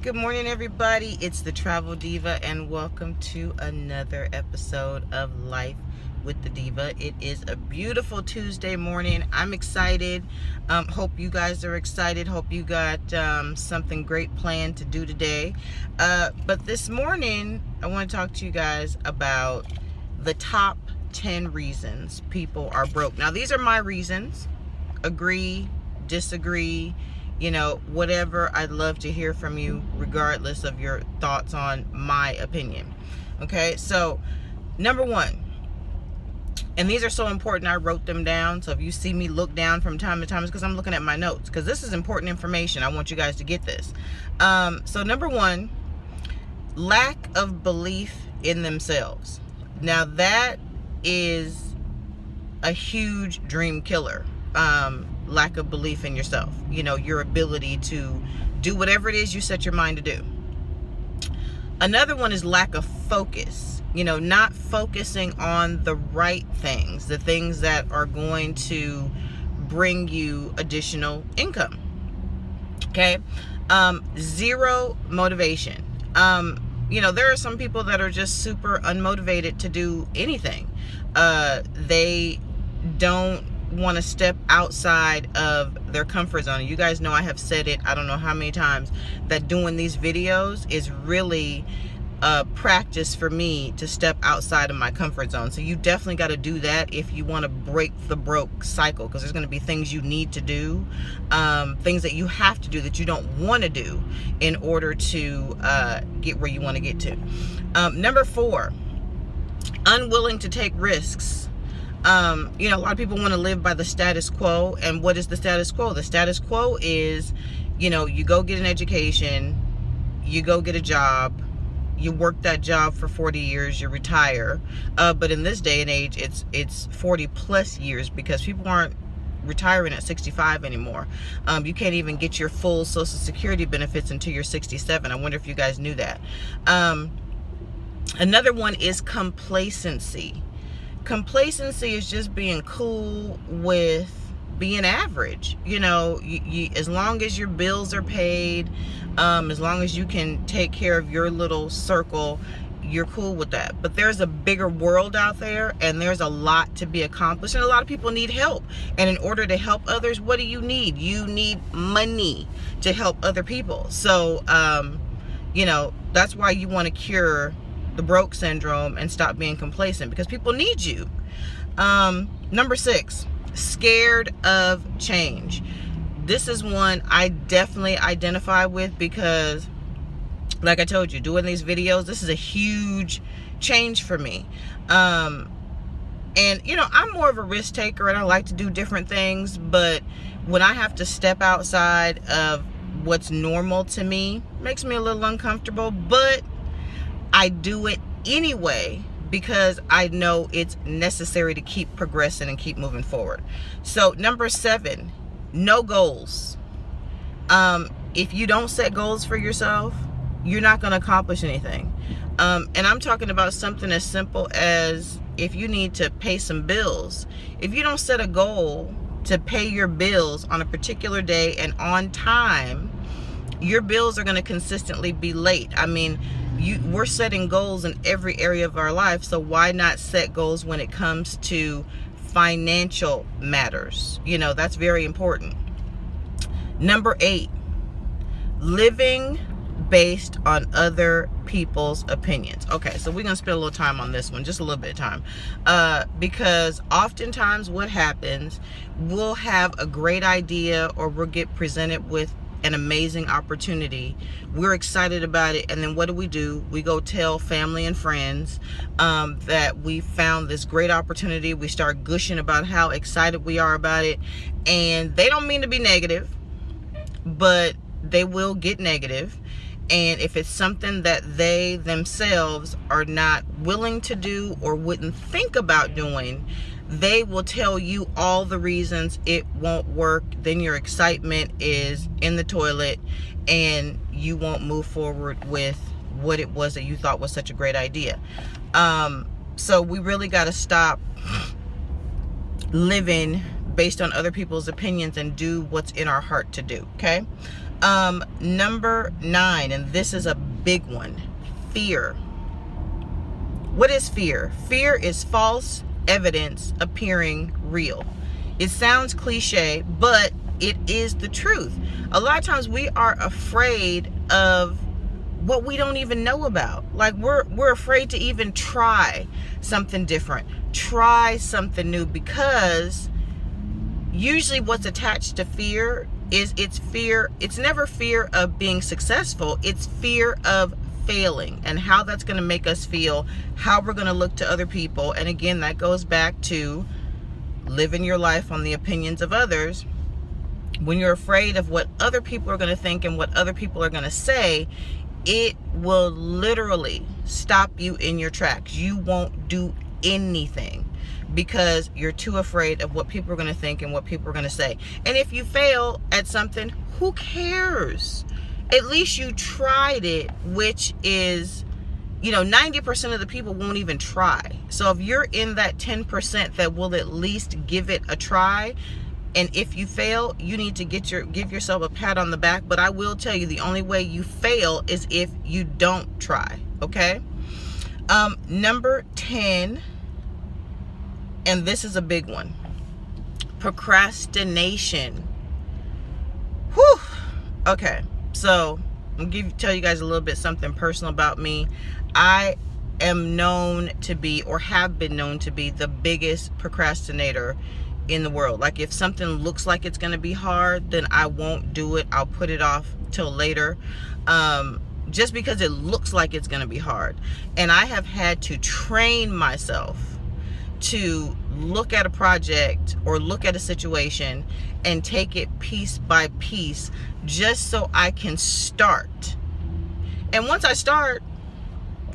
Good morning, everybody. It's the Travel Diva, and welcome to another episode of Life with the Diva. It is a beautiful Tuesday morning. I'm excited. Hope you guys are excited. Hope you got something great planned to do today. But this morning, I want to talk to you guys about the top 10 reasons people are broke. Now, these are my reasons. Agree, disagree, you know, whatever. I'd love to hear from you regardless of your thoughts on my opinion. Okay, so number one, and these are so important, I wrote them down, so if you see me look down from time to time, it's because I'm looking at my notes, because this is important information. I want you guys to get this. So number one, lack of belief in themselves. Now that is a huge dream killer. Lack of belief in yourself, you know, your ability to do whatever it is you set your mind to do. Another one is lack of focus, you know, not focusing on the right things, the things that are going to bring you additional income. Okay. Zero motivation. You know, there are some people that are just super unmotivated to do anything. They don't want to step outside of their comfort zone. You guys know I have said it, I don't know how many times, that doing these videos is really a practice for me to step outside of my comfort zone. So you definitely got to do that if you want to break the broke cycle, because there's going to be things you need to do, things that you have to do that you don't want to do in order to get where you want to get to. Number four, unwilling to take risks. You know, a lot of people want to live by the status quo. And what is the status quo? The status quo is, you know, you go get an education, you go get a job, you work that job for 40 years, you retire. But in this day and age, it's 40 plus years, because people aren't retiring at 65 anymore. You can't even get your full Social Security benefits until you're 67. I wonder if you guys knew that. Another one is complacency. Complacency is just being cool with being average. You know, as long as your bills are paid, as long as you can take care of your little circle, you're cool with that. But there's a bigger world out there, and there's a lot to be accomplished, and a lot of people need help. And in order to help others, what do you need? You need money to help other people. So, you know, that's why you want to cure the broke syndrome and stop being complacent, because people need you. Number six, scared of change. This is one I definitely identify with, because like I told you, doing these videos, this is a huge change for me. And you know, I'm more of a risk taker, and I like to do different things, but when I have to step outside of what's normal to me, it makes me a little uncomfortable, but I do it anyway, because I know it's necessary to keep progressing and keep moving forward. So number seven, no goals. If you don't set goals for yourself, you're not going to accomplish anything. And I'm talking about something as simple as, if you need to pay some bills, if you don't set a goal to pay your bills on a particular day and on time, your bills are going to consistently be late. I mean, we're setting goals in every area of our life, so why not set goals when it comes to financial matters? You know, that's very important. Number eight, living based on other people's opinions. Okay, so we're gonna spend a little time on this one, just a little bit of time, because oftentimes what happens, we'll have a great idea, or we'll get presented with an amazing opportunity. We're excited about it, and then what do? We go tell family and friends that we found this great opportunity. We start gushing about how excited we are about it, and they don't mean to be negative, but they will get negative. And if it's something that they themselves are not willing to do or wouldn't think about doing, they will tell you all the reasons it won't work. Then your excitement is in the toilet, and you won't move forward with what it was that you thought was such a great idea. So we really got to stop living based on other people's opinions and do what's in our heart to do. Okay. Number 9, and this is a big one, fear. What is fear? Fear is false evidence appearing real. It sounds cliche, but it is the truth. A lot of times we are afraid of what we don't even know about. Like we're afraid to even try something different, try something new, because usually what's attached to fear is it's never fear of being successful, it's fear of failing and how that's going to make us feel, how we're going to look to other people. And again, that goes back to living your life on the opinions of others. When you're afraid of what other people are going to think and what other people are going to say, it will literally stop you in your tracks. You won't do anything because you're too afraid of what people are going to think and what people are going to say. And if you fail at something, who cares? At least you tried it, which is, 90% of the people won't even try. So if you're in that 10% that will at least give it a try, and if you fail, you need to give yourself a pat on the back. But I will tell you, the only way you fail is if you don't try, okay? Number 10, and this is a big one, procrastination. Whew. Okay, so I'm gonna tell you guys a little bit something personal about me. I am known to be, or have been known to be, the biggest procrastinator in the world. Like if something looks like it's going to be hard, then I won't do it. I'll put it off till later, just because it looks like it's going to be hard. And I have had to train myself to look at a project or look at a situation and take it piece by piece, just so I can start. And once I start,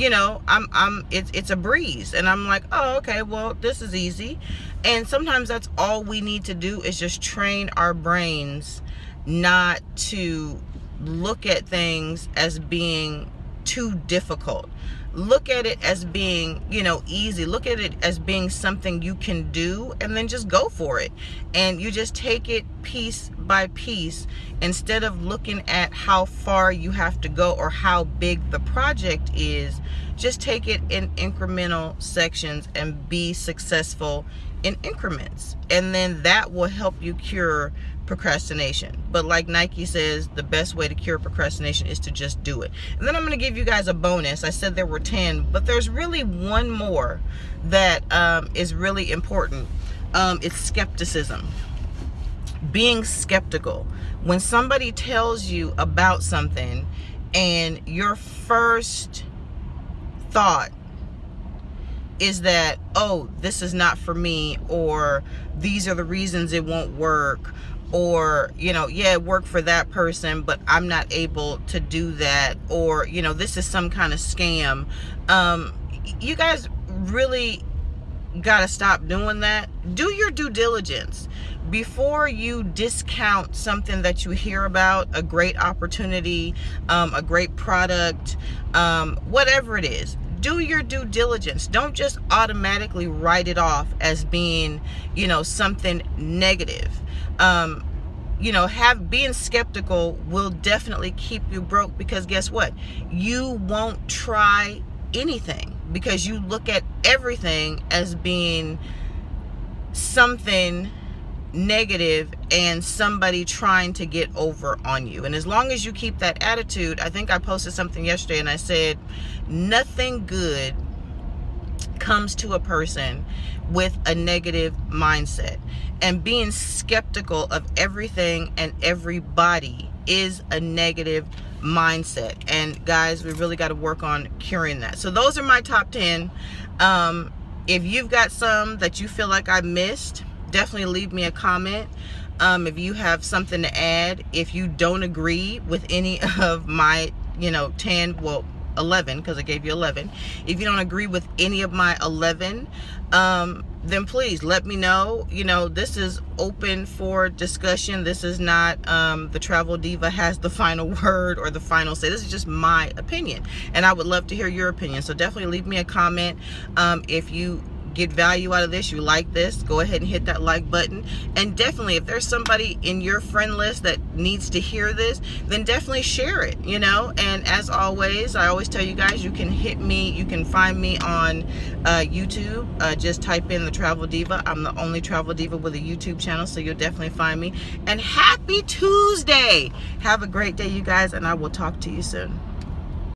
it's a breeze, and I'm like, oh, okay, well, this is easy. And sometimes that's all we need to do, is just train our brains not to look at things as being too difficult. Look at it as being, easy. Look at it as being something you can do, and then just go for it. And you just take it piece by piece, instead of looking at how far you have to go or how big the project is. Just take it in incremental sections and be successful in increments. And then that will help you cure procrastination. But like Nike says, the best way to cure procrastination is to just do it. And then I'm going to give you guys a bonus. I said there were 10, but there's really one more that is really important. It's skepticism. Being skeptical. When somebody tells you about something and your first thought is that, oh, this is not for me, or these are the reasons it won't work, or, yeah, it worked for that person, but I'm not able to do that, or, this is some kind of scam. You guys really got to stop doing that. Do your due diligence before you discount something that you hear about, a great opportunity, a great product, whatever it is. Do your due diligence. Don't just automatically write it off as being, something negative. Being skeptical will definitely keep you broke, because guess what? You won't try anything, because you look at everything as being something negative and somebody trying to get over on you. And as long as you keep that attitude, I think I posted something yesterday and I said, nothing good comes to a person with a negative mindset. And being skeptical of everything and everybody is a negative mindset. And guys, we really got to work on curing that. So those are my top 10. If you've got some that you feel like I missed, definitely leave me a comment. If you have something to add, if you don't agree with any of my 10, well, 11, because I gave you 11. If you don't agree with any of my 11, then please let me know. This is open for discussion. This is not the Travel Diva has the final word or the final say. This is just my opinion, and I would love to hear your opinion. So definitely leave me a comment if you get value out of this, you like this, go ahead and hit that like button. And definitely, if there's somebody in your friend list that needs to hear this, then definitely share it, you know. And as always, I always tell you guys, you can find me on YouTube. Just type in The Travel Diva. I'm the only travel diva with a YouTube channel, so you'll definitely find me. And happy Tuesday. Have a great day, you guys, and I will talk to you soon.